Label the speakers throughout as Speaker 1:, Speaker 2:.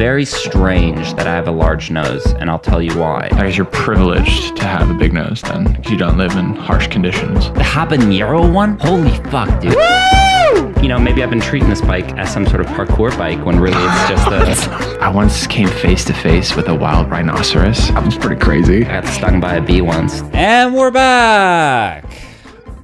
Speaker 1: very strange that I have a large nose, and I'll tell you why.
Speaker 2: I guess you're privileged to have a big nose then, because you don't live in harsh conditions.
Speaker 1: The habanero one? Holy fuck, dude. Woo! You know, maybe I've been treating this bike as some sort of parkour bike when really it's just a...
Speaker 2: I once came face to face with a wild rhinoceros. That was pretty crazy.
Speaker 1: I got stung by a bee once.
Speaker 3: And we're back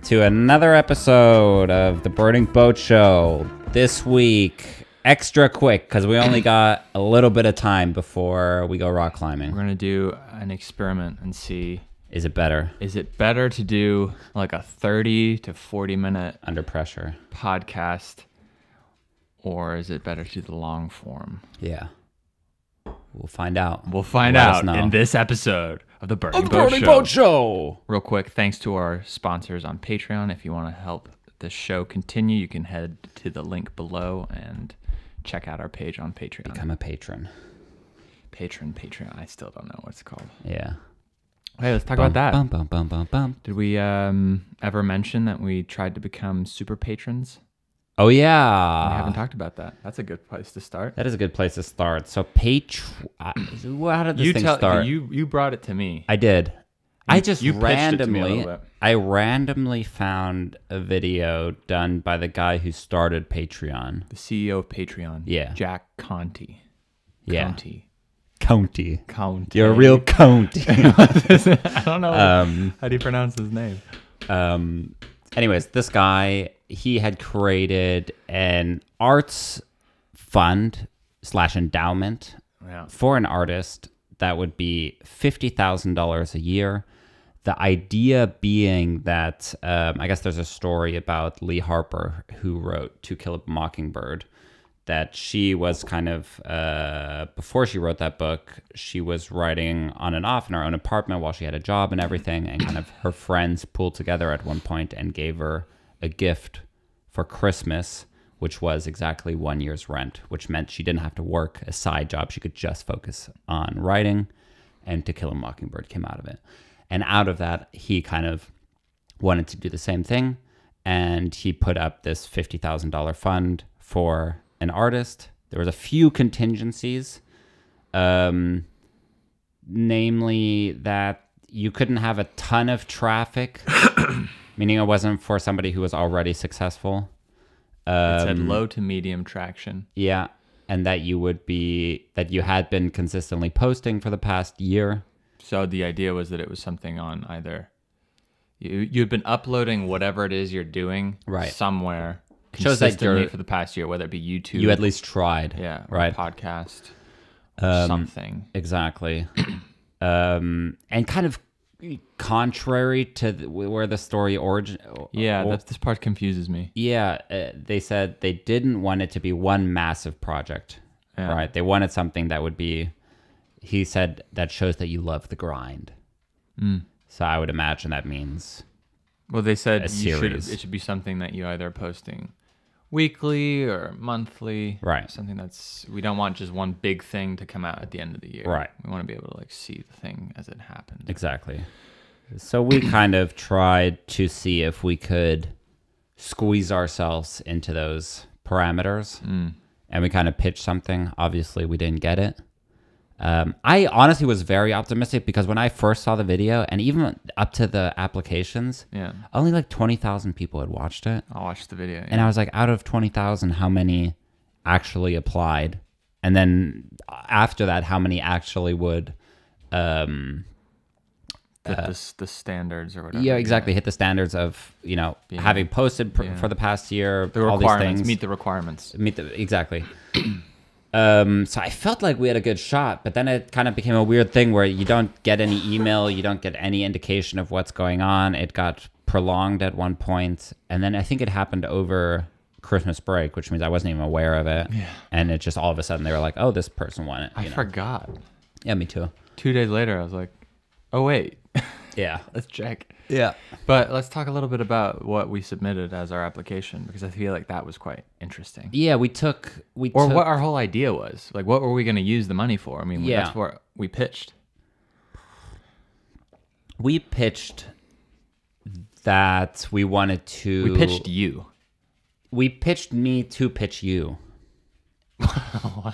Speaker 3: to another episode of the Burning Boat Show. This week, extra quick, because we only got a little bit of time before we go rock climbing.
Speaker 2: We're going to do an experiment and see...
Speaker 3: Is it better?
Speaker 2: Is it better to do like a 30 to 40 minute
Speaker 3: Under pressure
Speaker 2: podcast, or is it better to do the long form?
Speaker 3: Yeah. We'll find out.
Speaker 2: We'll find
Speaker 3: Let
Speaker 2: out
Speaker 3: us know.
Speaker 2: in this episode of the Burning Boat
Speaker 3: Show.
Speaker 2: Real quick, thanks to our sponsors on Patreon. If you want to help the show continue, you can head to the link below and check out our page on Patreon.
Speaker 3: Become a patron.
Speaker 2: Patreon. I still don't know what it's called.
Speaker 3: Yeah.
Speaker 2: Hey, let's talk about that.
Speaker 3: Bum, bum, bum, bum, bum.
Speaker 2: Did we ever mention that we tried to become super patrons?
Speaker 3: Oh, yeah.
Speaker 2: We haven't talked about that. That's a good place to start.
Speaker 3: That is a good place to start. So, how did this thing start?
Speaker 2: You brought it to me.
Speaker 3: I did. I just
Speaker 2: you pitched it to me a little bit.
Speaker 3: I randomly found a video done by the guy who started Patreon.
Speaker 2: The CEO of Patreon.
Speaker 3: Yeah.
Speaker 2: Jack Conte.
Speaker 3: Yeah.
Speaker 2: Conte.
Speaker 3: You're a real Conte.
Speaker 2: I don't know. How do you pronounce his name?
Speaker 3: Anyways, this guy, he had created an arts fund / endowment for an artist that would be $50,000 a year. The idea being that, I guess there's a story about Lee Harper, who wrote To Kill a Mockingbird, that she was kind of, before she wrote that book, she was writing on and off in her own apartment while she had a job and everything, and kind of her friends pulled together at one point and gave her a gift for Christmas, which was exactly 1 year's rent, which meant she didn't have to work a side job. She could just focus on writing, and To Kill a Mockingbird came out of it. And out of that, he kind of wanted to do the same thing, and he put up this $50,000 fund for an artist. There was a few contingencies, namely that you couldn't have a ton of traffic, meaning it wasn't for somebody who was already successful.
Speaker 2: It said low to medium traction.
Speaker 3: Yeah, and that you had been consistently posting for the past year.
Speaker 2: So the idea was that it was something on either you'd been uploading whatever it is you're doing somewhere.
Speaker 3: Shows that you're
Speaker 2: for the past year, whether it be YouTube.
Speaker 3: You at least tried.
Speaker 2: Yeah.
Speaker 3: Right.
Speaker 2: Podcast. Something.
Speaker 3: Exactly. And kind of contrary to where the story origin.
Speaker 2: Yeah, this part confuses me.
Speaker 3: Yeah. They said they didn't want it to be one massive project. Yeah. Right. They wanted something that would be, he said, that shows that you love the grind. So I would imagine that means.
Speaker 2: Well, they said it should be something that you either are posting weekly or monthly.
Speaker 3: Right.
Speaker 2: Something we don't want just one big thing to come out at the end of the year.
Speaker 3: Right.
Speaker 2: We want to be able to see the thing as it happened.
Speaker 3: Exactly. So we kind of tried to see if we could squeeze ourselves into those parameters. And we kind of pitched something. Obviously, we didn't get it. I honestly was very optimistic because when I first saw the video, and even up to the applications, only like 20,000 people had watched it.
Speaker 2: I watched the video.
Speaker 3: And I was like, out of 20,000, how many actually applied? And then after that, how many actually would...
Speaker 2: the standards or whatever.
Speaker 3: Yeah, exactly. Hit the standards of, having posted for the past year, all these things.
Speaker 2: Meet the requirements.
Speaker 3: Exactly. So I felt like we had a good shot, but then it kind of became a weird thing where you don't get any email, you don't get any indication of what's going on. It got prolonged at one point, and then I think it happened over Christmas break, which means I wasn't even aware of it. Yeah. And it just all of a sudden they were like, oh, this person won it.
Speaker 2: I forgot.
Speaker 3: Yeah, me too.
Speaker 2: 2 days later, I was like, oh, wait.
Speaker 3: Yeah.
Speaker 2: Let's check.
Speaker 3: Yeah.
Speaker 2: But let's talk a little bit about what we submitted as our application, because I feel like that was quite interesting.
Speaker 3: Yeah, what
Speaker 2: our whole idea was. Like, what were we going to use the money for? I mean, that's what we pitched.
Speaker 3: We pitched that we wanted to...
Speaker 2: We pitched you.
Speaker 3: We pitched me to pitch you.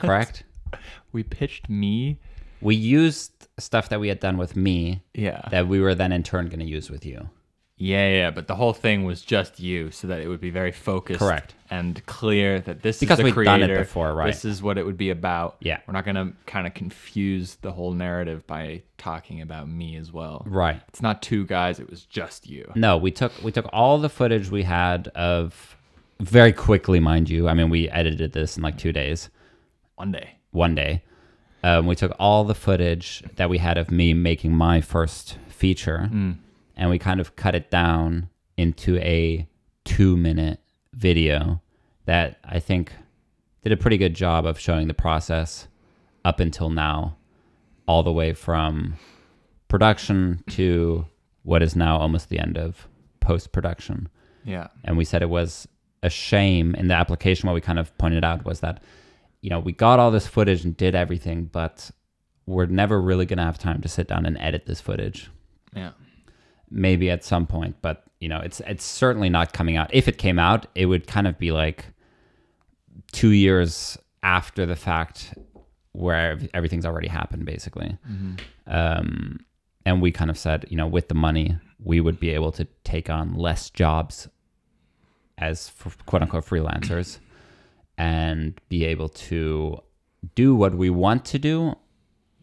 Speaker 3: Correct?
Speaker 2: We pitched me.
Speaker 3: We used stuff that we had done with me.
Speaker 2: Yeah.
Speaker 3: That we were then in turn going to use with you.
Speaker 2: Yeah, but the whole thing was just you, so that it would be very focused.
Speaker 3: Correct.
Speaker 2: And clear that this
Speaker 3: because
Speaker 2: is the
Speaker 3: we've
Speaker 2: creator.
Speaker 3: done it before, right?
Speaker 2: This is what it would be about.
Speaker 3: Yeah.
Speaker 2: We're not going to kind of confuse the whole narrative by talking about me as well.
Speaker 3: Right.
Speaker 2: It's not two guys, it was just you.
Speaker 3: No, we took all the footage we had of, very quickly, mind you. I mean, we edited this in like 2 days.
Speaker 2: One day.
Speaker 3: We took all the footage that we had of me making my first feature, and we kind of cut it down into a 2-minute video that I think did a pretty good job of showing the process up until now, all the way from production to what is now almost the end of post-production.
Speaker 2: Yeah.
Speaker 3: And we said it was a shame in the application. What we kind of pointed out was that, you know, we got all this footage and did everything, but we're never really going to have time to sit down and edit this footage.
Speaker 2: Yeah.
Speaker 3: Maybe at some point, but, you know, it's certainly not coming out. If it came out, it would kind of be like 2 years after the fact where everything's already happened, basically. And we kind of said, you know, with the money, we would be able to take on less jobs as quote-unquote freelancers and be able to do what we want to do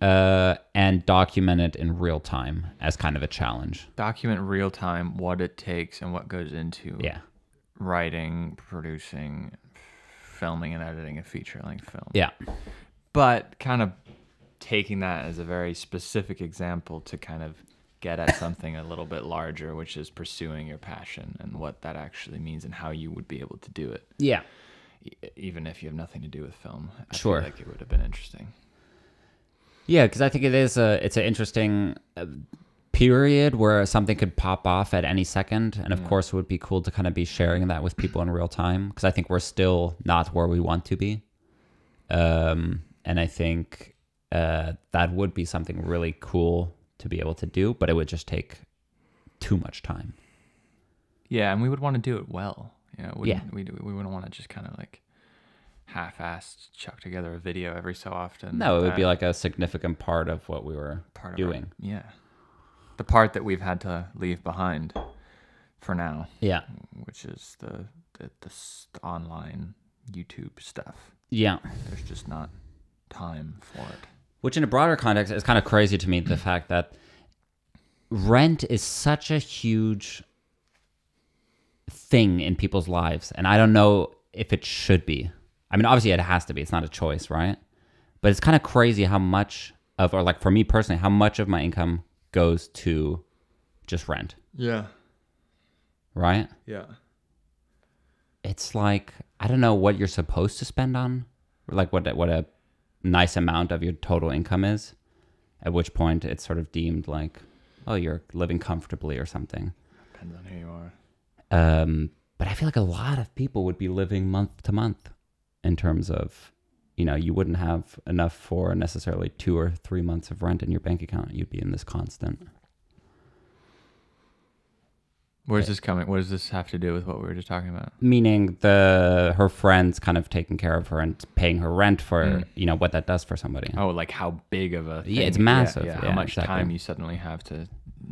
Speaker 3: and document it in real time as kind of a challenge.
Speaker 2: Document real time what it takes and what goes into writing, producing, filming, and editing a feature-length film.
Speaker 3: Yeah.
Speaker 2: But kind of taking that as a very specific example to kind of get at something a little bit larger, which is pursuing your passion and what that actually means and how you would be able to do it.
Speaker 3: Yeah.
Speaker 2: Even if you have nothing to do with film. I
Speaker 3: Sure.
Speaker 2: feel like it would have been interesting.
Speaker 3: Yeah, because I think it's an interesting period where something could pop off at any second. And of course, it would be cool to kind of be sharing that with people in real time, because I think we're still not where we want to be. And I think that would be something really cool to be able to do, but it would just take too much time.
Speaker 2: Yeah, and we would want to do it well. You know, we wouldn't want to just kind of like half-assed chuck together a video every so often.
Speaker 3: No, it would be like a significant part of what we were doing.
Speaker 2: The part that we've had to leave behind for now. Yeah. Which is the online YouTube stuff.
Speaker 3: Yeah.
Speaker 2: There's just not time for it.
Speaker 3: Which in a broader context is kind of crazy to me, the fact that rent is such a huge thing in people's lives. And I don't know if it should be. I mean, obviously it has to be. It's not a choice, right? But it's kind of crazy how much of, or like for me personally, how much of my income goes to just rent.
Speaker 2: Yeah.
Speaker 3: Right?
Speaker 2: Yeah.
Speaker 3: It's like, I don't know what you're supposed to spend on. Like what a nice amount of your total income is. At which point it's sort of deemed like, oh, you're living comfortably or something.
Speaker 2: Depends on who you are.
Speaker 3: But I feel like a lot of people would be living month to month in terms of, you know, you wouldn't have enough for necessarily 2 or 3 months of rent in your bank account. You'd be in this constant.
Speaker 2: Where's this coming? What does this have to do with what we were just talking about?
Speaker 3: Meaning her friends kind of taking care of her and paying her rent for, you know, what that does for somebody.
Speaker 2: Oh, like how big of a thing.
Speaker 3: Yeah, it's massive.
Speaker 2: Yeah, how much time you suddenly have to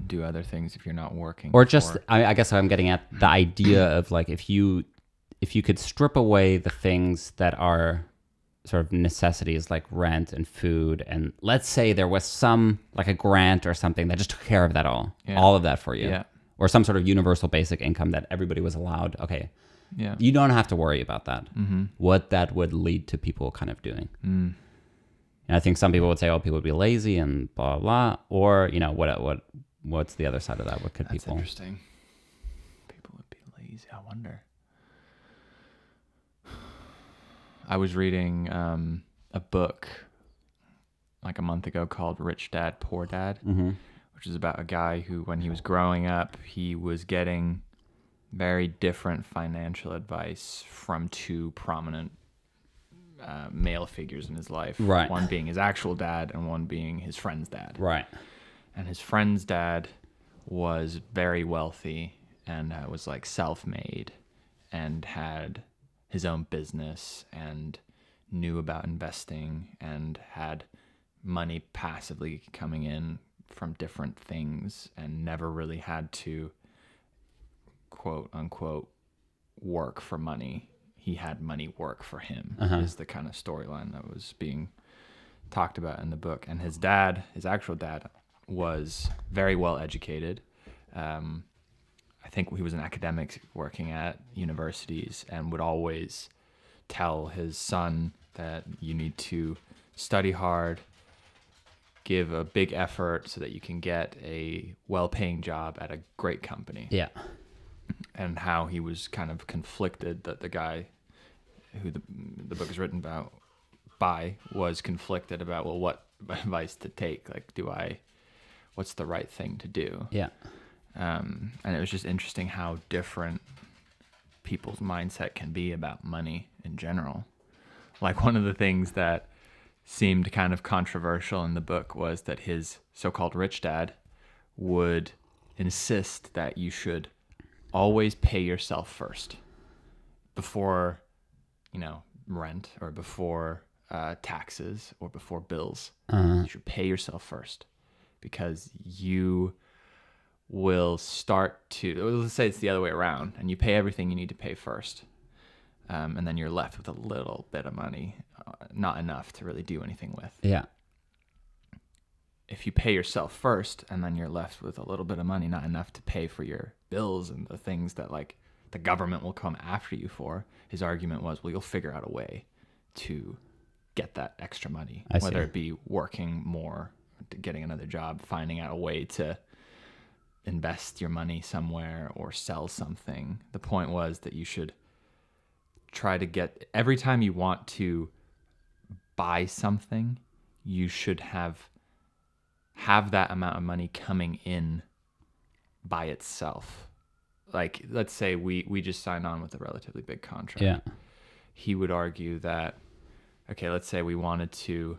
Speaker 2: do other things if you're not working.
Speaker 3: Or just, I guess I'm getting at the idea of like, if you could strip away the things that are sort of necessities like rent and food, and let's say there was some, like a grant or something that just took care of that all of that for you.
Speaker 2: Yeah.
Speaker 3: Or some sort of universal basic income that everybody was allowed. Okay.
Speaker 2: Yeah.
Speaker 3: You don't have to worry about that.
Speaker 2: Mm-hmm.
Speaker 3: What that would lead to people kind of doing.
Speaker 2: Mm.
Speaker 3: And I think some people would say, oh, people would be lazy and blah, blah, blah. Or, you know, what's the other side of that? What could
Speaker 2: That's
Speaker 3: people...
Speaker 2: interesting. People would be lazy. I wonder. I was reading a book like a month ago called Rich Dad, Poor Dad, which is about a guy who, when he was growing up, he was getting very different financial advice from two prominent male figures in his life.
Speaker 3: Right.
Speaker 2: One being his actual dad and one being his friend's dad.
Speaker 3: Right.
Speaker 2: And his friend's dad was very wealthy and was like self-made and had his own business and knew about investing and had money passively coming in from different things and never really had to, quote unquote, work for money. He had money work for him, is the kind of storyline that was being talked about in the book. And his dad, his actual dad, was very well educated. I think he was an academic working at universities and would always tell his son that you need to study hard, give a big effort so that you can get a well-paying job at a great company.
Speaker 3: Yeah.
Speaker 2: And how he was kind of conflicted that the guy who the book is written about by was conflicted about, well, what advice to take? Like, what's the right thing to do?
Speaker 3: Yeah.
Speaker 2: And it was just interesting how different people's mindset can be about money in general. Like, one of the things that seemed kind of controversial in the book was that his so-called rich dad would insist that you should always pay yourself first before, rent or before taxes or before bills. You should pay yourself first because you will start to, let's say it's the other way around, and you pay everything you need to pay first. And then you're left with a little bit of money, not enough to really do anything with.
Speaker 3: Yeah.
Speaker 2: If you pay yourself first and then you're left with a little bit of money, not enough to pay for your bills and the things that like the government will come after you for, his argument was, well, you'll figure out a way to get that extra money, whether it be working more, getting another job, finding out a way to invest your money somewhere or sell something. The point was that you should try to get, every time you want to buy something, you should have that amount of money coming in by itself. Like, let's say we just signed on with a relatively big contract.
Speaker 3: Yeah.
Speaker 2: He would argue that, okay, let's say we wanted to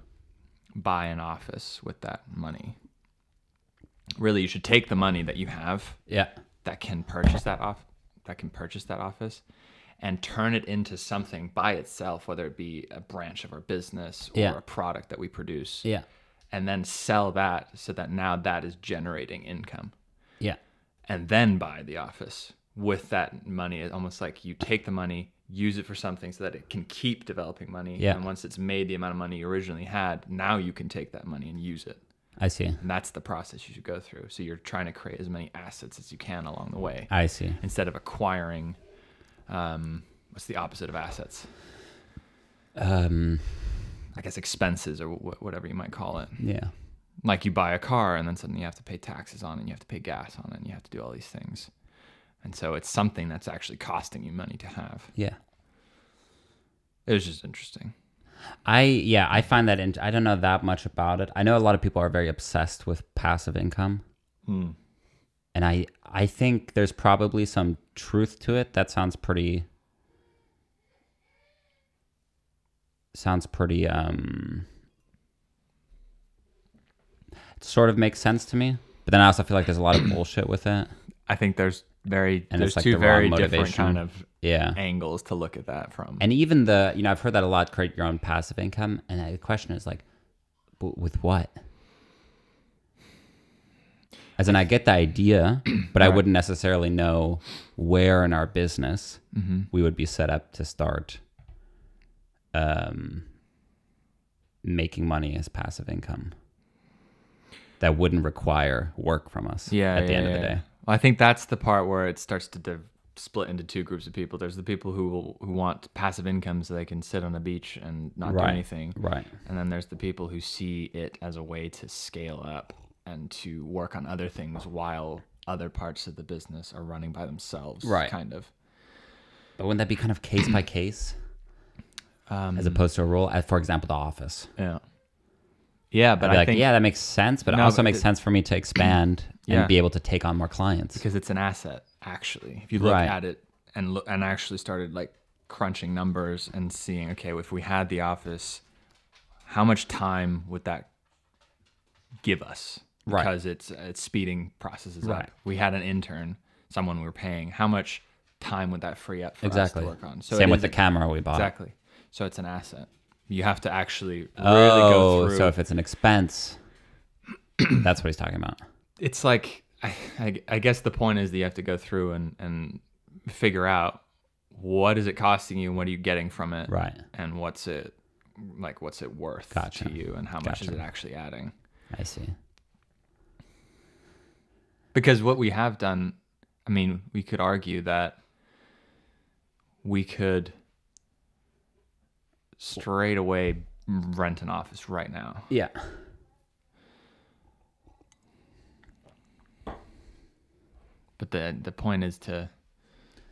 Speaker 2: buy an office with that money. Really, you should take the money that you have that can purchase that office and turn it into something by itself, whether it be a branch of our business or a product that we produce.
Speaker 3: Yeah.
Speaker 2: And then sell that so that now that is generating income.
Speaker 3: Yeah.
Speaker 2: And then buy the office with that money. It's almost like you take the money, use it for something so that it can keep developing money.
Speaker 3: Yeah.
Speaker 2: And once it's made the amount of money you originally had, now you can take that money and use it.
Speaker 3: I see.
Speaker 2: And that's the process you should go through. So you're trying to create as many assets as you can along the way.
Speaker 3: I see.
Speaker 2: Instead of acquiring, what's the opposite of assets? I guess expenses or whatever you might call it.
Speaker 3: Yeah.
Speaker 2: Like you buy a car and then suddenly you have to pay taxes on it and you have to pay gas on it and you have to do all these things. And so it's something that's actually costing you money to have.
Speaker 3: Yeah.
Speaker 2: It was just interesting.
Speaker 3: I find that, I don't know that much about it. I know a lot of people are very obsessed with passive income. And I think there's probably some truth to it. That sounds pretty it sort of makes sense to me, but then I also feel like there's a lot of bullshit with it.
Speaker 2: I think there's
Speaker 3: like
Speaker 2: two
Speaker 3: the
Speaker 2: very
Speaker 3: wrong
Speaker 2: different
Speaker 3: motivation.
Speaker 2: kind of angles to look at that from.
Speaker 3: And even I've heard that a lot, create your own passive income, and the question is like, with what? As in, I get the idea, but I wouldn't necessarily know where in our business we would be set up to start making money as passive income that wouldn't require work from us at the end of the day.
Speaker 2: Well, I think that's the part where it starts to split into two groups of people. There's the people who want passive income so they can sit on a beach and not do anything.
Speaker 3: Right.
Speaker 2: And then there's the people who see it as a way to scale up and to work on other things while other parts of the business are running by themselves.
Speaker 3: Right.
Speaker 2: Kind of.
Speaker 3: But wouldn't that be kind of case by case? As opposed to a rule, for example, the office.
Speaker 2: Yeah. Yeah, but
Speaker 3: I think that makes sense, but it also makes sense for me to expand and be able to take on more clients.
Speaker 2: Because it's an asset, actually. If you look at it and actually started like crunching numbers and seeing, okay, if we had the office, how much time would that give us? Because it's speeding processes up. We had an intern, someone we were paying. How much time would that free up for us to work on? So
Speaker 3: same with the camera we bought.
Speaker 2: Exactly. So it's an asset. You have to actually really go through.
Speaker 3: So if it's an expense, that's what he's talking about.
Speaker 2: It's like, I guess the point is that you have to go through and figure out what is it costing you and what are you getting from it,
Speaker 3: right?
Speaker 2: And what's it worth to you, and how much is it actually adding?
Speaker 3: I see.
Speaker 2: Because what we have done, I mean, we could argue that we could straight away rent an office right now.
Speaker 3: Yeah.
Speaker 2: But the point is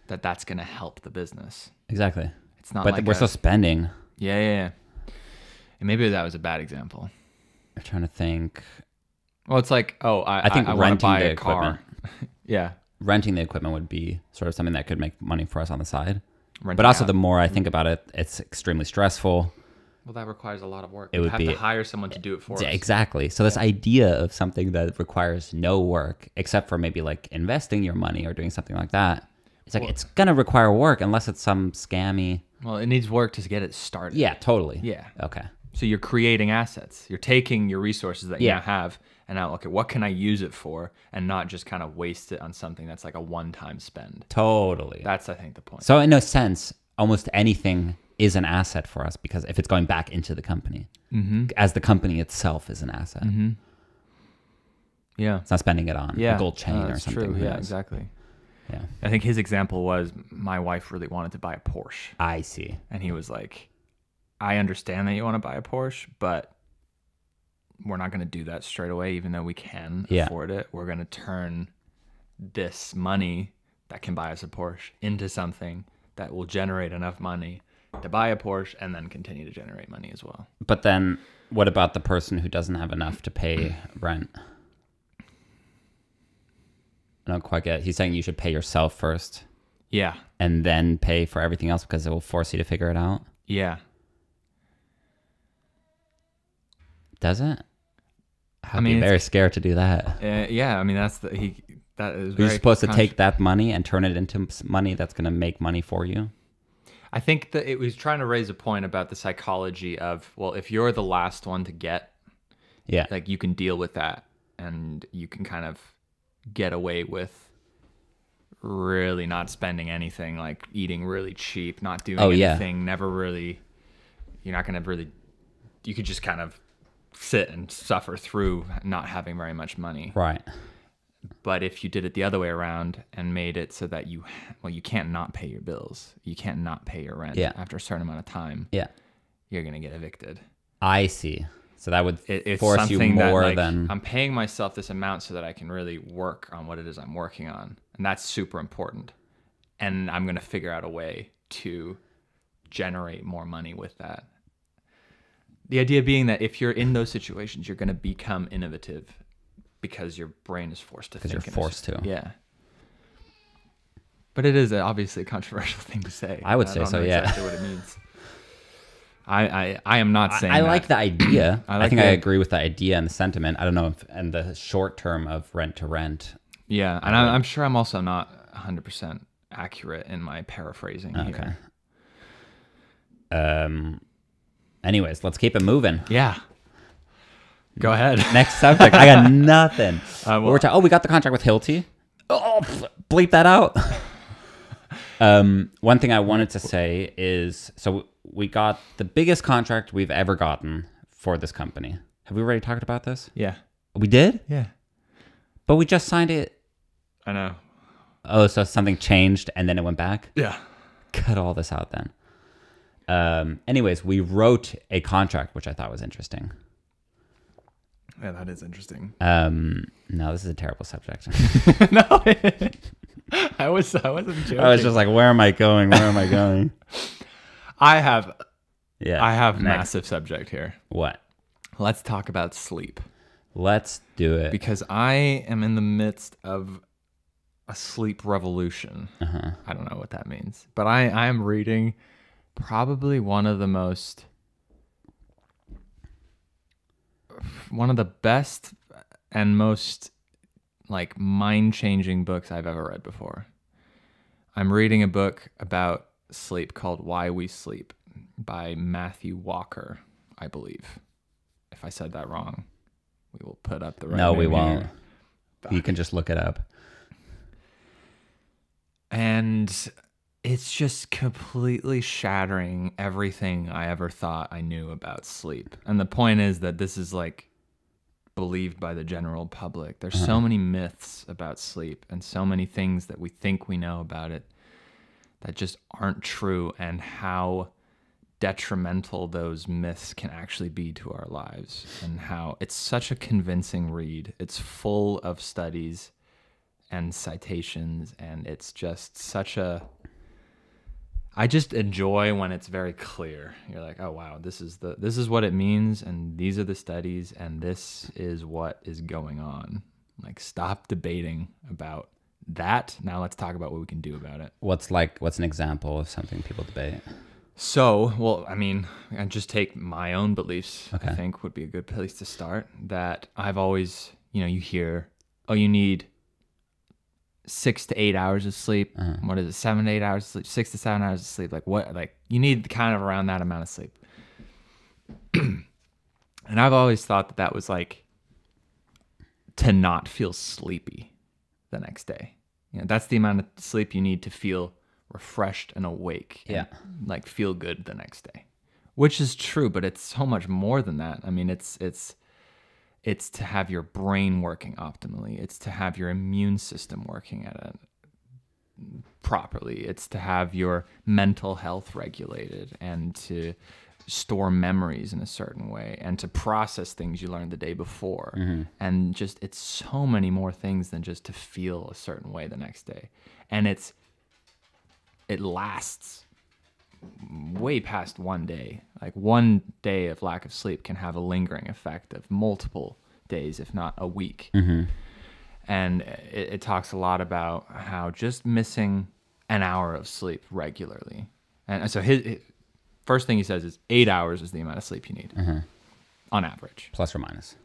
Speaker 2: that's going to help the business.
Speaker 3: Exactly.
Speaker 2: It's not
Speaker 3: but
Speaker 2: like
Speaker 3: we're still spending.
Speaker 2: Yeah. And maybe that was a bad example.
Speaker 3: I'm trying to think.
Speaker 2: Well, it's like, I think I want to buy a car. Yeah.
Speaker 3: Renting the equipment would be sort of something that could make money for us on the side.
Speaker 2: Renting
Speaker 3: but also
Speaker 2: out.
Speaker 3: The more I think about it, it's extremely stressful.
Speaker 2: Well, that requires a lot of work.
Speaker 3: It would
Speaker 2: have to hire someone to do it for us.
Speaker 3: Exactly. So this idea of something that requires no work, except for maybe like investing your money or doing something like that, it's like it's going to require work unless it's some scammy.
Speaker 2: Well, it needs work to get it started.
Speaker 3: Yeah, totally.
Speaker 2: Yeah.
Speaker 3: Okay.
Speaker 2: So you're creating assets. You're taking your resources that you now have and now, okay, what can I use it for, and not just kind of waste it on something that's like a one-time spend.
Speaker 3: Totally.
Speaker 2: That's, I think, the point.
Speaker 3: So in a sense, almost anything is an asset for us, because if it's going back into the company, as the company itself is an asset.
Speaker 2: Yeah.
Speaker 3: It's not spending it on a gold chain or something.
Speaker 2: True. Yeah, exactly.
Speaker 3: Yeah.
Speaker 2: I think his example was, my wife really wanted to buy a Porsche.
Speaker 3: I see.
Speaker 2: And he was like, I understand that you want to buy a Porsche, but we're not going to do that straight away, even though we can afford it. We're going to turn this money that can buy us a Porsche into something that will generate enough money to buy a Porsche and then continue to generate money as well.
Speaker 3: But then what about the person who doesn't have enough to pay rent? I don't quite get it. He's saying you should pay yourself first.
Speaker 2: Yeah.
Speaker 3: And then pay for everything else because it will force you to figure it out.
Speaker 2: Yeah.
Speaker 3: Does it? I'd be very scared to do that.
Speaker 2: Yeah, I mean, that is very...
Speaker 3: You're supposed to take that money and turn it into money that's going to make money for you?
Speaker 2: I think that it was trying to raise a point about the psychology of, well, if you're the last one to get, like, you can deal with that, and you can kind of get away with really not spending anything, like eating really cheap, not doing anything, never really, you're not going to really, you could just kind of sit and suffer through not having very much money.
Speaker 3: Right.
Speaker 2: But if you did it the other way around and made it so that you can't not pay your bills, you can't not pay your rent after a certain amount of time, you're going to get evicted.
Speaker 3: I see. So that would
Speaker 2: it's
Speaker 3: force you more
Speaker 2: that, like,
Speaker 3: than...
Speaker 2: I'm paying myself this amount so that I can really work on what it is I'm working on. And that's super important. And I'm going to figure out a way to generate more money with that. The idea being that if you're in those situations, you're going to become innovative because your brain is forced to think.
Speaker 3: Because you're forced to.
Speaker 2: Yeah. But it is obviously a controversial thing to say.
Speaker 3: I would say so, yeah.
Speaker 2: Exactly what it means. I am not saying
Speaker 3: I
Speaker 2: that.
Speaker 3: like the idea. I think I agree with the idea and the sentiment. I don't know if in the short term of rent to rent.
Speaker 2: Yeah, and I'm sure I'm also not 100% accurate in my paraphrasing here.
Speaker 3: Anyways, let's keep it moving.
Speaker 2: Yeah. Go ahead.
Speaker 3: Next subject. I got nothing. We got the contract with Hilti. Oh, bleep that out. One thing I wanted to say is, so we got the biggest contract we've ever gotten for this company. Have we already talked about this?
Speaker 2: Yeah.
Speaker 3: We did?
Speaker 2: Yeah.
Speaker 3: But we just signed it.
Speaker 2: I know.
Speaker 3: Oh, so something changed and then it went back?
Speaker 2: Yeah.
Speaker 3: Cut all this out then. Anyways, we wrote a contract, which I thought was interesting.
Speaker 2: Yeah, that is interesting.
Speaker 3: No, this is a terrible subject.
Speaker 2: No, I wasn't joking.
Speaker 3: I was just like, where am I going? Where am I going?
Speaker 2: I have massive subject here.
Speaker 3: What?
Speaker 2: Let's talk about sleep.
Speaker 3: Let's do it.
Speaker 2: Because I am in the midst of a sleep revolution. I don't know what that means. But I am reading probably one of the best and most like mind-changing books I've ever read before. I'm reading a book about sleep called Why We Sleep. by Mathew Walker, I believe. If I said that wrong, we will put up the right
Speaker 3: No,
Speaker 2: name
Speaker 3: we won't.
Speaker 2: here.
Speaker 3: You can just look it up.
Speaker 2: And it's just completely shattering everything I ever thought I knew about sleep. And the point is that this is like believed by the general public. There's so many myths about sleep and so many things that we think we know about it that just aren't true, and how detrimental those myths can actually be to our lives, and how it's such a convincing read. It's full of studies and citations, and it's just such a... I just enjoy when it's very clear. You're like, oh wow, this is what it means, and these are the studies, and this is what is going on. Like, stop debating about that. Now let's talk about what we can do about it.
Speaker 3: What's an example of something people debate?
Speaker 2: So, well, I mean, I just take my own beliefs.
Speaker 3: Okay.
Speaker 2: I think would be a good place to start. That I've always, you hear, oh, you need 6 to 8 hours of sleep. What is it? 7 to 8 hours of sleep, 6 to 7 hours of sleep. Like what? Like you need kind of around that amount of sleep. And I've always thought that was like to not feel sleepy the next day. That's the amount of sleep you need to feel refreshed and awake. And, like feel good the next day, which is true, but it's so much more than that. I mean, it's to have your brain working optimally. It's to have your immune system working at it properly. It's to have your mental health regulated, and to store memories in a certain way, and to process things you learned the day before. And just, it's so many more things than just to feel a certain way the next day. And it lasts way past one day. Like one day of lack of sleep can have a lingering effect of multiple days, if not a week. And it talks a lot about how just missing an hour of sleep regularly. And so his first thing he says is 8 hours is the amount of sleep you need on average.
Speaker 3: Plus or minus.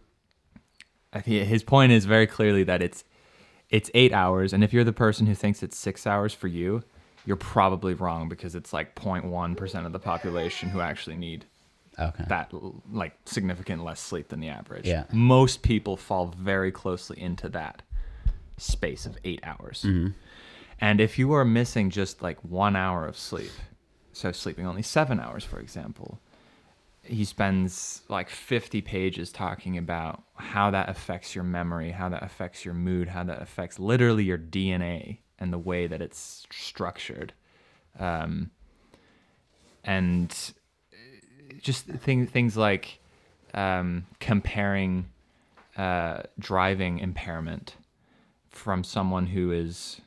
Speaker 2: I think his point is very clearly that it's 8 hours. And if you're the person who thinks it's 6 hours for you, you're probably wrong, because it's like 0.1% of the population who actually need that like significant less sleep than the average.
Speaker 3: Yeah.
Speaker 2: Most people fall very closely into that space of 8 hours. And if you are missing just like 1 hour of sleep, so sleeping only 7 hours, for example, he spends like 50 pages talking about how that affects your memory, how that affects your mood, how that affects literally your DNA and the way that it's structured. And just things like comparing driving impairment from someone who is...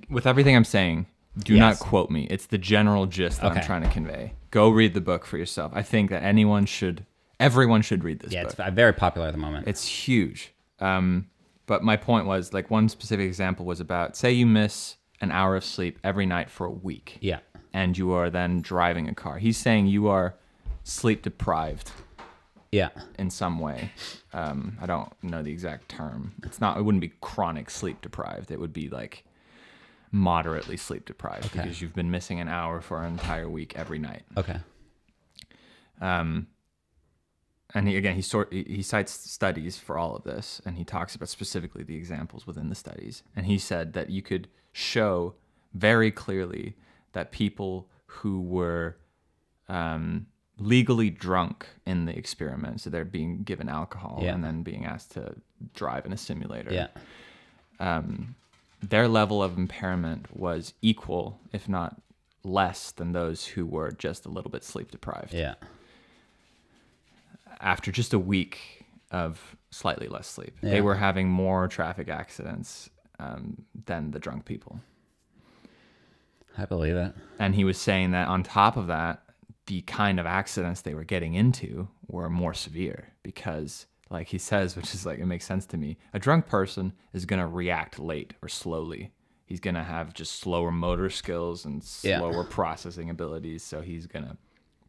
Speaker 2: with everything I'm saying, do not quote me. It's the general gist that I'm trying to convey. Go read the book for yourself. I think that everyone should read this book.
Speaker 3: It's very popular at the moment.
Speaker 2: It's huge. But my point was, like, one specific example was about, say you miss an hour of sleep every night for a week.
Speaker 3: Yeah.
Speaker 2: And you are then driving a car. He's saying you are sleep deprived.
Speaker 3: Yeah.
Speaker 2: In some way. I don't know the exact term. It wouldn't be chronic sleep deprived. It would be like moderately sleep deprived, because you've been missing an hour for an entire week every night.
Speaker 3: Okay.
Speaker 2: And he cites studies for all of this, and he talks about specifically the examples within the studies. And he said that you could show very clearly that people who were legally drunk in the experiment, so they're being given alcohol and then being asked to drive in a simulator, their level of impairment was equal, if not less, than those who were just a little bit sleep deprived.
Speaker 3: Yeah.
Speaker 2: After just a week of slightly less sleep, they were having more traffic accidents than the drunk people.
Speaker 3: I believe it.
Speaker 2: And he was saying that on top of that, the kind of accidents they were getting into were more severe, because, like he says, which is like, it makes sense to me, a drunk person is going to react late or slowly. He's going to have just slower motor skills and slower processing abilities. So he's going to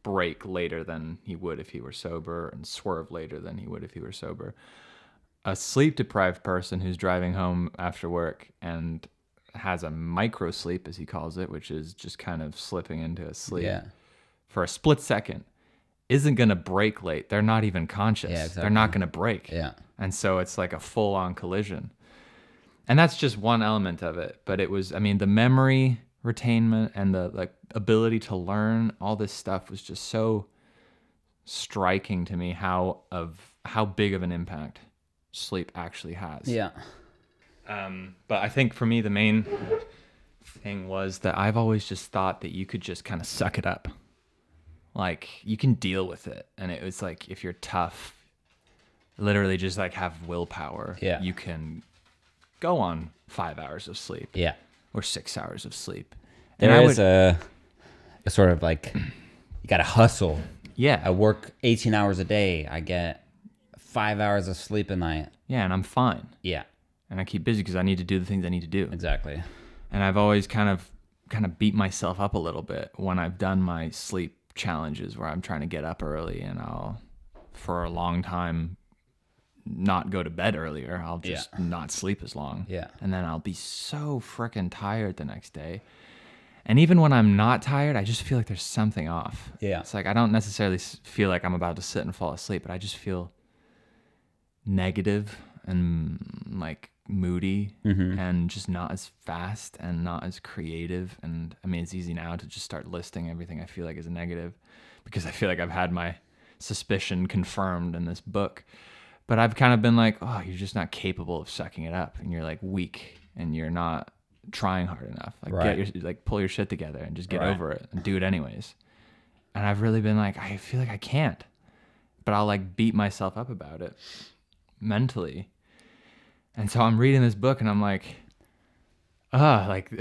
Speaker 2: brake later than he would if he were sober, and swerve later than he would if he were sober. A sleep deprived person who's driving home after work and has a micro sleep, as he calls it, which is just kind of slipping into a sleep for a split second isn't going to break late. They're not even conscious.
Speaker 3: Yeah, exactly.
Speaker 2: They're not going to break.
Speaker 3: Yeah.
Speaker 2: And so it's like a full-on collision. And that's just one element of it. But it was, I mean, the memory retainment and the like ability to learn all this stuff was just so striking to me how big of an impact sleep actually has.
Speaker 3: Yeah.
Speaker 2: But I think for me, the main thing was that I've always just thought that you could just kind of suck it up. Like, you can deal with it. And it was like, if you're tough, literally just like have willpower, you can go on 5 hours of sleep.
Speaker 3: Yeah.
Speaker 2: Or 6 hours of sleep.
Speaker 3: There is a sort of like, you got to hustle.
Speaker 2: Yeah.
Speaker 3: I work 18 hours a day. I get 5 hours of sleep a night.
Speaker 2: Yeah, and I'm fine.
Speaker 3: Yeah.
Speaker 2: And I keep busy because I need to do the things I need to do.
Speaker 3: Exactly.
Speaker 2: And I've always kind of beat myself up a little bit when I've done my sleep challenges where I'm trying to get up early and I'll, for a long time, not go to bed earlier. I'll just not sleep as long.
Speaker 3: Yeah.
Speaker 2: And then I'll be so freaking tired the next day. And even when I'm not tired, I just feel like there's something off.
Speaker 3: Yeah.
Speaker 2: It's like I don't necessarily feel like I'm about to sit and fall asleep, but I just feel negative and like moody and just not as fast and not as creative. And I mean, it's easy now to just start listing everything I feel like is a negative because I feel like I've had my suspicion confirmed in this book. But I've kind of been like, oh, you're just not capable of sucking it up, and you're like weak, and you're not trying hard enough. Like pull your shit together and just get over it and do it anyways. And I've really been like, I feel like I can't, but I'll like beat myself up about it mentally. And so I'm reading this book, and I'm like, like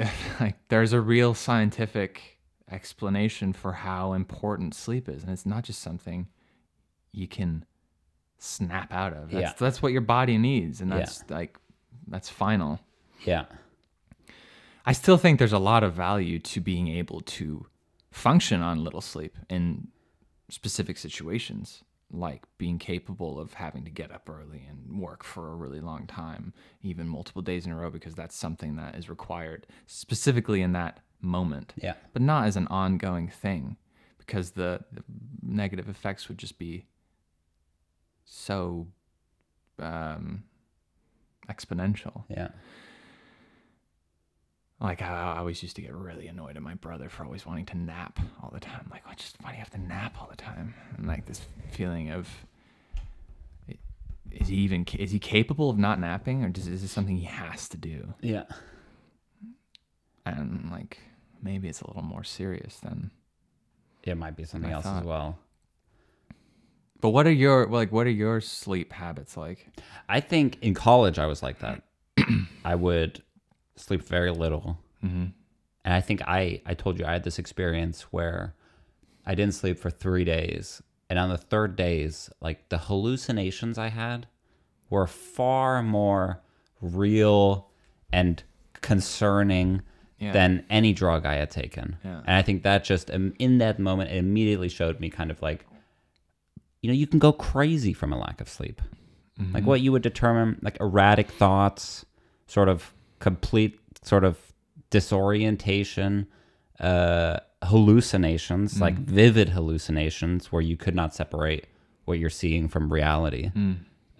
Speaker 2: there's a real scientific explanation for how important sleep is, and it's not just something you can snap out of. That's what your body needs, and that's final.
Speaker 3: Yeah.
Speaker 2: I still think there's a lot of value to being able to function on little sleep in specific situations, like being capable of having to get up early and work for a really long time, even multiple days in a row, because that's something that is required specifically in that moment.
Speaker 3: Yeah.
Speaker 2: But not as an ongoing thing, because the negative effects would just be so exponential.
Speaker 3: Yeah.
Speaker 2: Like I always used to get really annoyed at my brother for always wanting to nap all the time. Like, why do you have to nap all the time? And like this feeling of, is he capable of not napping, or is this something he has to do?
Speaker 3: Yeah.
Speaker 2: And like, maybe it's a little more serious than.
Speaker 3: It might be something else as well.
Speaker 2: But what are your sleep habits like?
Speaker 3: I think in college I was like that. I would sleep very little. Mm-hmm. And I think I told you I had this experience where I didn't sleep for 3 days. And on the third days, like the hallucinations I had were far more real and concerning than any drug I had taken. Yeah. And I think that just in that moment, it immediately showed me kind of like, you can go crazy from a lack of sleep. Mm-hmm. Like what you would determine, like erratic thoughts, sort of complete sort of disorientation, hallucinations, like vivid hallucinations where you could not separate what you're seeing from reality.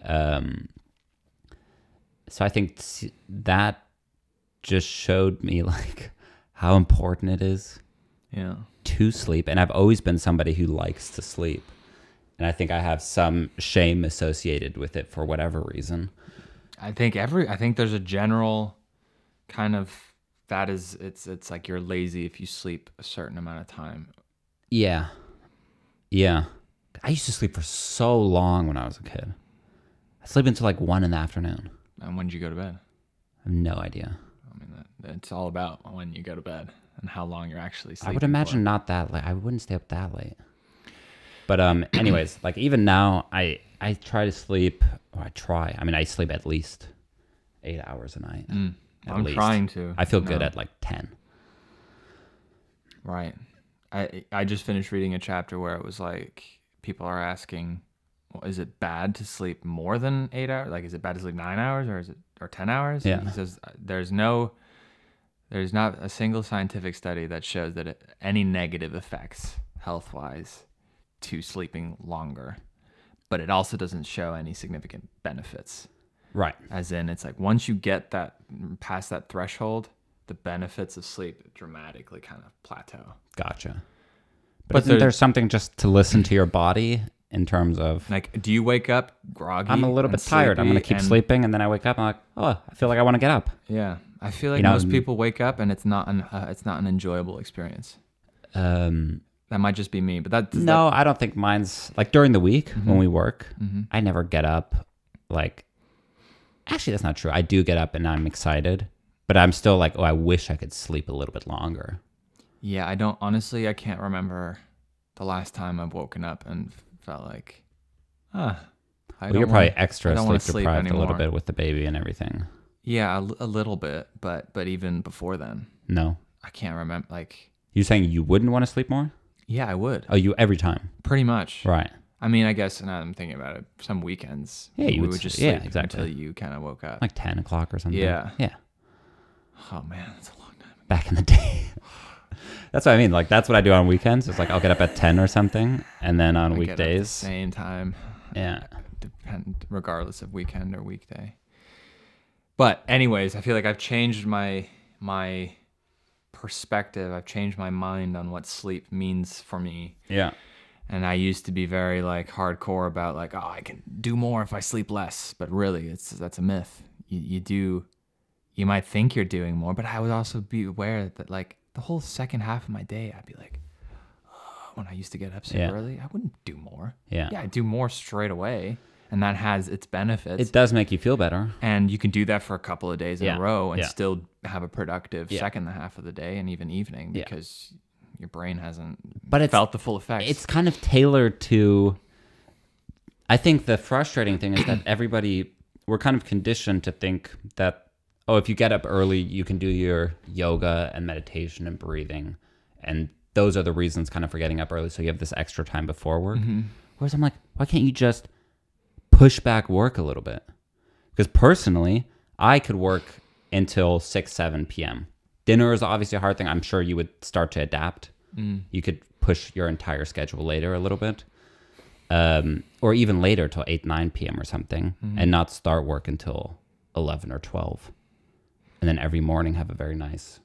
Speaker 3: So I think that just showed me like how important it is to sleep. And I've always been somebody who likes to sleep. And I think I have some shame associated with it for whatever reason.
Speaker 2: I think there's a general kind of it's like you're lazy if you sleep a certain amount of time.
Speaker 3: Yeah. Yeah. I used to sleep for so long when I was a kid. I sleep until like 1 p.m.
Speaker 2: And when did you go to bed?
Speaker 3: I have no idea.
Speaker 2: I mean, it's all about when you go to bed and how long you're actually sleeping.
Speaker 3: I would imagine not that late. I wouldn't stay up that late. But anyways, like even now, I try to sleep, or I sleep at least 8 hours a night.
Speaker 2: I'm trying to.
Speaker 3: I feel good at like 10.
Speaker 2: Right. I just finished reading a chapter where it was like, people are asking, well, is it bad to sleep more than 8 hours? Like, is it bad to sleep 9 hours or 10 hours?
Speaker 3: Yeah.
Speaker 2: And he says there's not a single scientific study that shows that any negative effects health-wise to sleeping longer, but it also doesn't show any significant benefits.
Speaker 3: Right.
Speaker 2: As in, it's like once you get that past that threshold, the benefits of sleep dramatically kind of plateau.
Speaker 3: Gotcha. But isn't there something just to listen to your body in terms of...
Speaker 2: Like, do you wake up groggy?
Speaker 3: I'm a little bit tired. I'm going to keep sleeping, and then I wake up, I'm like, oh, I feel like I want to get up.
Speaker 2: Yeah. I feel like most people wake up, and it's not an enjoyable experience. That might just be me, but
Speaker 3: I don't think mine's... Like, during the week, when we work, I never get up, like... Actually, that's not true. I do get up, and I'm excited, but I'm still like, oh, I wish I could sleep a little bit longer.
Speaker 2: Yeah, I can't remember the last time I've woken up and felt like,
Speaker 3: you're probably extra sleep deprived a little bit with the baby and everything.
Speaker 2: Yeah, a little bit, but even before then.
Speaker 3: No.
Speaker 2: I can't remember, like...
Speaker 3: You saying you wouldn't want to sleep more?
Speaker 2: Yeah, I would.
Speaker 3: Oh, you every time?
Speaker 2: Pretty much.
Speaker 3: Right.
Speaker 2: I mean, I guess now I'm thinking about it, some weekends, we would just sleep until you kind of woke up.
Speaker 3: Like 10 o'clock or something.
Speaker 2: Yeah.
Speaker 3: Yeah.
Speaker 2: Oh, man, that's a long time ago.
Speaker 3: Back in the day. That's what I mean. Like, that's what I do on weekends. It's like I'll get up at 10 or something, and then on weekdays. Get up at the
Speaker 2: same time.
Speaker 3: Yeah.
Speaker 2: Regardless of weekend or weekday. But anyways, I feel like I've changed my perspective. I've changed my mind on what sleep means for me.
Speaker 3: Yeah.
Speaker 2: And I used to be very like hardcore about like, oh, I can do more if I sleep less. But really, that's a myth. You might think you're doing more, but I would also be aware that like the whole second half of my day, I'd be like, oh, when I used to get up super early, I wouldn't do more.
Speaker 3: Yeah.
Speaker 2: Yeah, I do more straight away. And that has its benefits.
Speaker 3: It does make you feel better.
Speaker 2: And you can do that for a couple of days in a row and still have a productive second half of the day and even evening because your brain hasn't felt the full effects.
Speaker 3: It's kind of tailored to... I think the frustrating thing is that we're kind of conditioned to think that, oh, if you get up early, you can do your yoga and meditation and breathing. And those are the reasons kind of for getting up early. So you have this extra time before work. Whereas I'm like, why can't you just push back work a little bit? Because personally, I could work until 6, 7 p.m. Dinner is obviously a hard thing. I'm sure you would start to adapt. You could push your entire schedule later a little bit. Or even later till 8, 9 p.m. or something, and not start work until 11 or 12. And then every morning have a very nice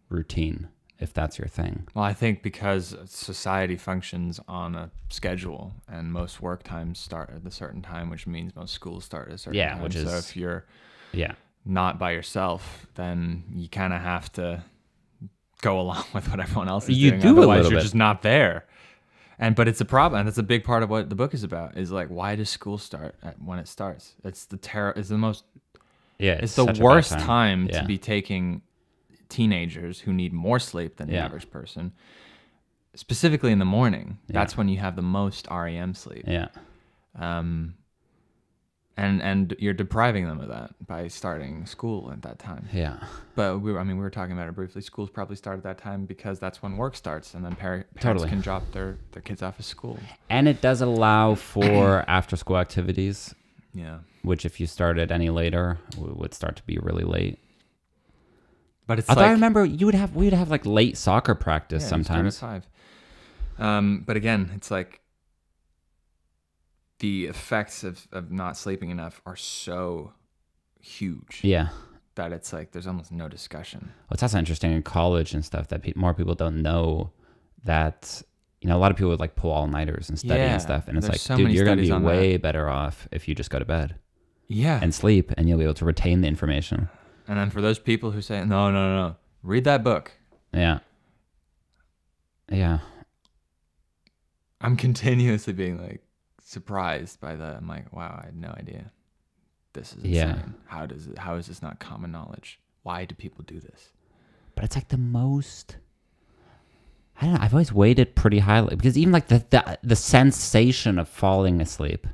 Speaker 3: routine, if that's your thing.
Speaker 2: Well, I think because society functions on a schedule and most work times start at a certain time, which means most schools start at a certain time.
Speaker 3: Which is...
Speaker 2: So if you're not by yourself, then you kind of have to go along with what everyone else is doing. Otherwise, you're just not there. But it's a problem, and that's a big part of what the book is about. Is like, why does school start when it starts? It's the most. Yeah, it's the worst time to be taking teenagers who need more sleep than the average person, specifically in the morning. That's when you have the most REM sleep.
Speaker 3: Yeah.
Speaker 2: And you're depriving them of that by starting school at that time.
Speaker 3: Yeah.
Speaker 2: But we were talking about it briefly. Schools probably start at that time because that's when work starts, and then parents can drop their kids off of school. And
Speaker 3: it does allow for after-school activities.
Speaker 2: Yeah.
Speaker 3: Which, if you started any later, would start to be really late.
Speaker 2: But it's
Speaker 3: I remember we would have like late soccer practice sometimes.
Speaker 2: 5. But again, it's like the effects of not sleeping enough are so huge.
Speaker 3: Yeah.
Speaker 2: That it's like there's almost no discussion.
Speaker 3: Well, it's also interesting in college and stuff that more people don't know that, a lot of people would like pull all-nighters and study and stuff. And it's like, dude, you're going to be way better off if you just go to bed.
Speaker 2: Yeah.
Speaker 3: And sleep, and you'll be able to retain the information.
Speaker 2: And then for those people who say, no, read that book.
Speaker 3: Yeah. Yeah.
Speaker 2: I'm continuously being like surprised by that. I'm like, wow, I had no idea. This is insane.
Speaker 3: Yeah.
Speaker 2: How is this not common knowledge? Why do people do this?
Speaker 3: But it's like the most... I don't know. I've always weighted pretty highly because even like the sensation of falling asleep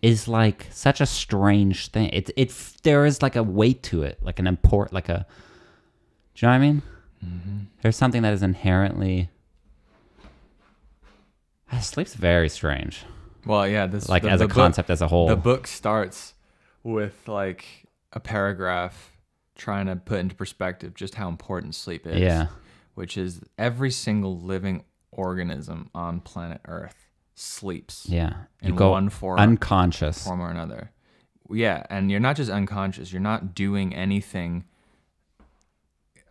Speaker 3: is like such a strange thing. There is like a weight to it, like an import, like a. Do you know what I mean? There's something that is inherently. Sleep's very strange.
Speaker 2: Well, yeah,
Speaker 3: as a concept as a whole.
Speaker 2: The book starts with like a paragraph trying to put into perspective just how important sleep is.
Speaker 3: Yeah.
Speaker 2: Which is every single living organism on planet Earth sleeps.
Speaker 3: Yeah. You
Speaker 2: in
Speaker 3: go
Speaker 2: one form
Speaker 3: unconscious.
Speaker 2: or another. Yeah, and you're not just unconscious. You're not doing anything,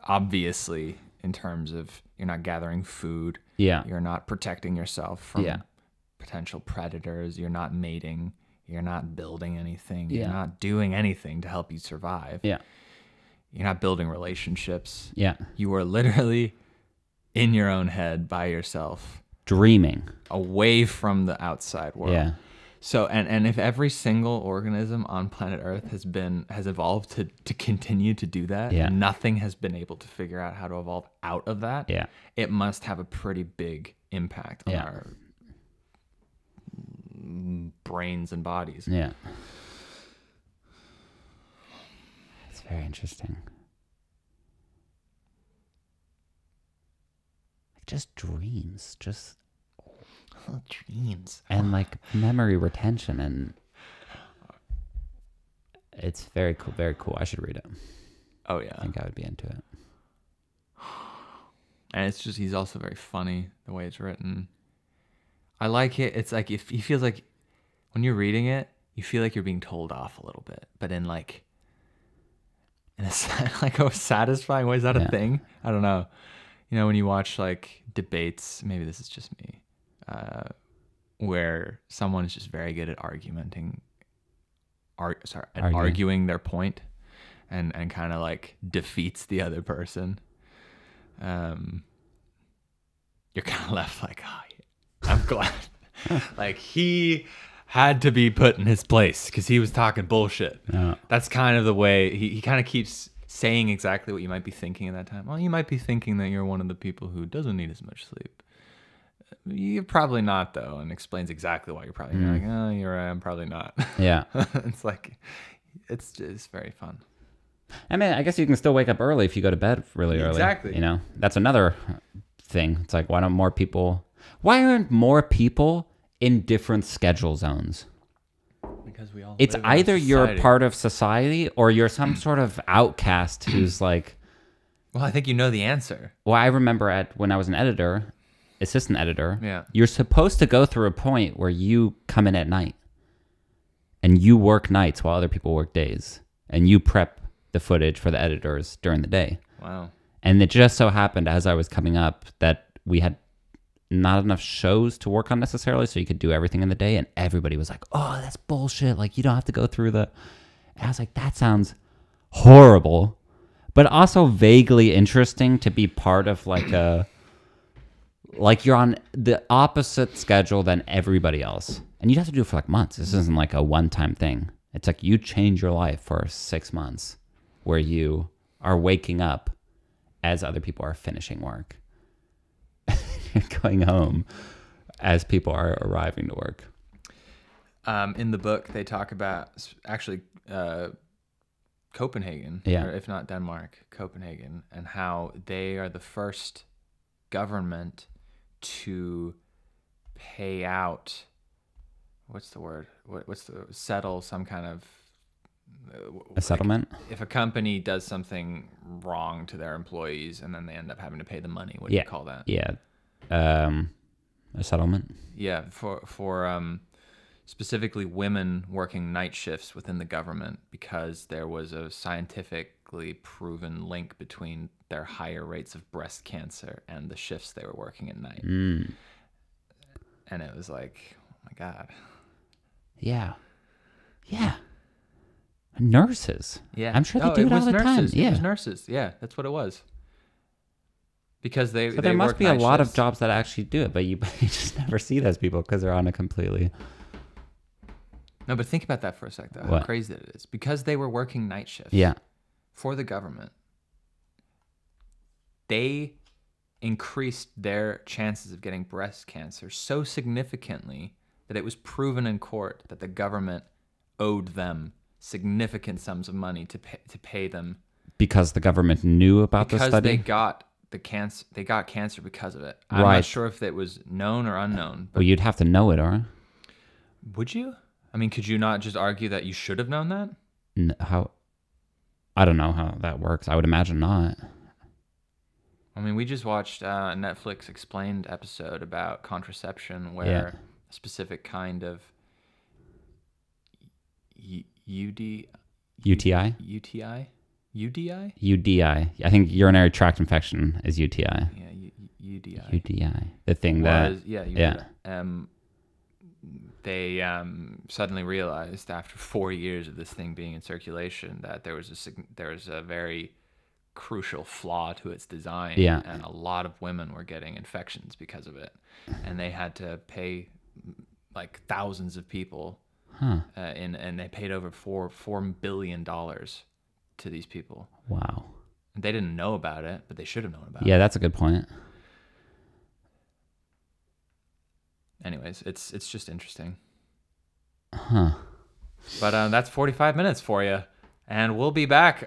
Speaker 2: obviously, in terms of you're not gathering food.
Speaker 3: Yeah.
Speaker 2: You're not protecting yourself from potential predators. You're not mating. You're not building anything.
Speaker 3: Yeah.
Speaker 2: You're not doing anything to help you survive.
Speaker 3: Yeah.
Speaker 2: You're not building relationships.
Speaker 3: Yeah.
Speaker 2: You are literally in your own head by yourself,
Speaker 3: Dreaming.
Speaker 2: away from the outside world.
Speaker 3: Yeah.
Speaker 2: So, and if every single organism on planet Earth has evolved to continue to do that,
Speaker 3: Yeah.
Speaker 2: and nothing has been able to figure out how to evolve out of that,
Speaker 3: Yeah.
Speaker 2: it must have a pretty big impact on our brains and bodies.
Speaker 3: Yeah. It's very interesting. Like just dreams, just
Speaker 2: Dreams.
Speaker 3: and like memory retention, and it's very cool. Very cool. I should read it.
Speaker 2: Oh yeah.
Speaker 3: I think I would be into it.
Speaker 2: And it's just, he's also very funny the way it's written. I like it. It's like, if he feels like when you're reading it, you feel like you're being told off a little bit, but in a like a satisfying way. Is that a thing? I don't know. You know, when you watch like debates, maybe this is just me, where someone is just very good at arguing their point, and kind of like defeats the other person. You're kind of left like, oh, yeah, I'm glad. Like, he had to be put in his place because he was talking bullshit.
Speaker 3: Yeah.
Speaker 2: That's kind of the way he kind of keeps saying exactly what you might be thinking at that time. Well, you might be thinking that you're one of the people who doesn't need as much sleep. You're probably not, though, and explains exactly why you're probably like, oh, you're right, I'm probably not.
Speaker 3: Yeah.
Speaker 2: It's like, it's just very fun.
Speaker 3: I mean, I guess you can still wake up early if you go to bed really early.
Speaker 2: Exactly.
Speaker 3: You know, that's another thing. It's like, why aren't more people in different schedule zones?
Speaker 2: Because we all
Speaker 3: It's
Speaker 2: live in
Speaker 3: either you're a
Speaker 2: society.
Speaker 3: part of society or you're some sort of outcast who's like,
Speaker 2: Well, I think you know the answer.
Speaker 3: well, I remember when I was an assistant editor,
Speaker 2: Yeah.
Speaker 3: you're supposed to go through a point where you come in at night and you work nights while other people work days, and you prep the footage for the editors during the day.
Speaker 2: Wow.
Speaker 3: And it just so happened as I was coming up that we had not enough shows to work on necessarily, so you could do everything in the day. And everybody was like, oh, that's bullshit. Like, you don't have to go through and I was like, that sounds horrible, but also vaguely interesting to be part of like you're on the opposite schedule than everybody else. And you'd have to do it for like months. This isn't like a one-time thing. It's like you change your life for 6 months where you are waking up as other people are finishing work. You're going home as people are arriving to work.
Speaker 2: In the book, they talk about actually Copenhagen, or if not Denmark, Copenhagen, and how they are the first government to pay out. What's the word? Settle some kind of
Speaker 3: A settlement?
Speaker 2: Like if a company does something wrong to their employees and then they end up having to pay the money, what do you call that?
Speaker 3: Yeah. A settlement?
Speaker 2: Yeah, for specifically women working night shifts within the government, because there was a scientifically proven link between their higher rates of breast cancer and the shifts they were working at night.
Speaker 3: Mm.
Speaker 2: And it was like, oh my God.
Speaker 3: Yeah. Yeah. Nurses.
Speaker 2: Yeah.
Speaker 3: I'm sure they do it all the time. Yeah.
Speaker 2: It was nurses. Yeah, that's what it was. Because they
Speaker 3: there must
Speaker 2: work
Speaker 3: be a
Speaker 2: night
Speaker 3: lot
Speaker 2: shifts.
Speaker 3: of jobs that actually do it, but you just never see those people because they're on a completely...
Speaker 2: No, but think about that for a sec, though. How
Speaker 3: What?
Speaker 2: crazy that it is. Because they were working night shifts.
Speaker 3: Yeah.
Speaker 2: For the government, they increased their chances of getting breast cancer so significantly that it was proven in court that the government owed them significant sums of money to pay them,
Speaker 3: Because the government knew about the
Speaker 2: because
Speaker 3: study?
Speaker 2: they got cancer because of it. I'm
Speaker 3: Right.
Speaker 2: not sure if it was known or unknown. But
Speaker 3: Well, you'd have to know it, or...
Speaker 2: would you? I mean, could you not just argue that you should have known that?
Speaker 3: How... I don't know how that works. I would imagine not.
Speaker 2: I mean, we just watched a Netflix Explained episode about contraception, where a specific kind of UTI.
Speaker 3: I think urinary tract infection is UTI.
Speaker 2: UDI.
Speaker 3: UDI. The thing that.
Speaker 2: They suddenly realized after 4 years of this thing being in circulation that there was a very crucial flaw to its design, and a lot of women were getting infections because of it, and they had to pay like thousands of people, and they paid over $4 billion to these people.
Speaker 3: Wow.
Speaker 2: They didn't know about it, but they should have known about it.
Speaker 3: Yeah, that's a good point.
Speaker 2: Anyways, it's just interesting.
Speaker 3: Huh.
Speaker 2: But that's 45 minutes for you, and we'll be back.